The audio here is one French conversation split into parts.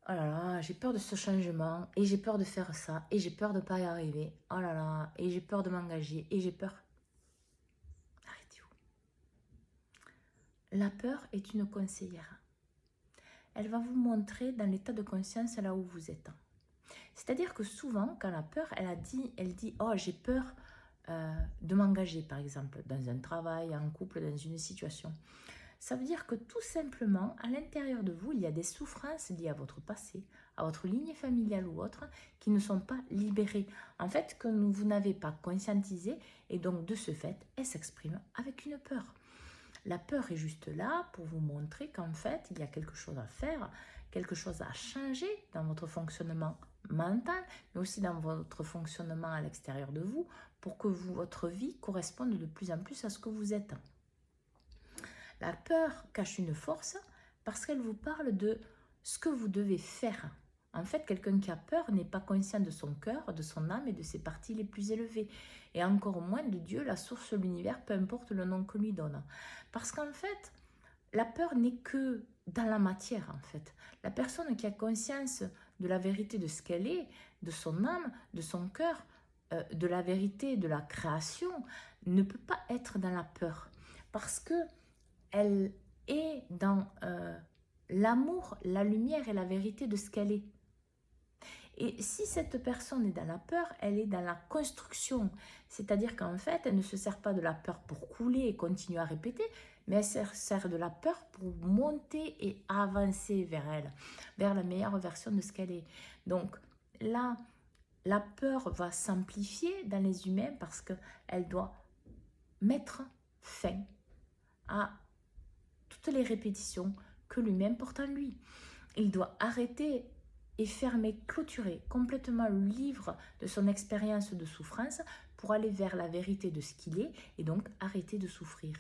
Oh là là, j'ai peur de ce changement et j'ai peur de faire ça et j'ai peur de ne pas y arriver. Oh là là, et j'ai peur de m'engager et j'ai peur. Arrêtez-vous. La peur est une conseillère. Elle va vous montrer dans l'état de conscience là où vous êtes. C'est-à-dire que souvent, quand la peur, elle dit, oh j'ai peur de m'engager par exemple, dans un travail, en couple, dans une situation. Ça veut dire que tout simplement, à l'intérieur de vous, il y a des souffrances liées à votre passé, à votre ligne familiale ou autre, qui ne sont pas libérées. En fait, que vous n'avez pas conscientisé, et donc de ce fait, elles s'expriment avec une peur. La peur est juste là pour vous montrer qu'en fait, il y a quelque chose à faire, quelque chose à changer dans votre fonctionnement mental, mais aussi dans votre fonctionnement à l'extérieur de vous, pour que votre vie corresponde de plus en plus à ce que vous êtes. La peur cache une force parce qu'elle vous parle de ce que vous devez faire. En fait, quelqu'un qui a peur n'est pas conscient de son cœur, de son âme et de ses parties les plus élevées. Et encore moins de Dieu, la source de l'univers, peu importe le nom qu'on lui donne. Parce qu'en fait, la peur n'est que dans la matière, en fait. La personne qui a conscience de la vérité de ce qu'elle est, de son âme, de son cœur, de la vérité de la création, ne peut pas être dans la peur. Parce que elle est dans l'amour, la lumière et la vérité de ce qu'elle est. Et si cette personne est dans la peur, elle est dans la construction. C'est-à-dire qu'en fait, elle ne se sert pas de la peur pour couler et continuer à répéter, mais elle sert de la peur pour monter et avancer vers elle, vers la meilleure version de ce qu'elle est. Donc là, la peur va s'amplifier dans les humains parce qu'elle doit mettre fin à toutes les répétitions que l'humain porte en lui. Il doit arrêter et fermer, clôturer complètement le livre de son expérience de souffrance pour aller vers la vérité de ce qu'il est et donc arrêter de souffrir.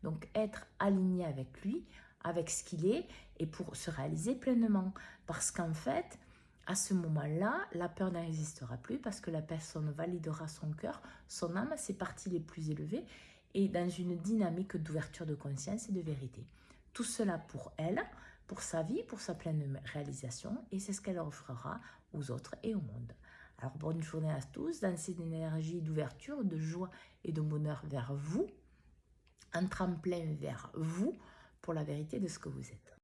Donc être aligné avec lui, avec ce qu'il est et pour se réaliser pleinement. Parce qu'en fait, à ce moment-là, la peur n'existera plus parce que la personne validera son cœur, son âme, ses parties les plus élevées et dans une dynamique d'ouverture de conscience et de vérité. Tout cela pour elle, pour sa vie, pour sa pleine réalisation, et c'est ce qu'elle offrira aux autres et au monde. Alors bonne journée à tous dans cette énergie d'ouverture, de joie et de bonheur vers vous, un tremplin vers vous pour la vérité de ce que vous êtes.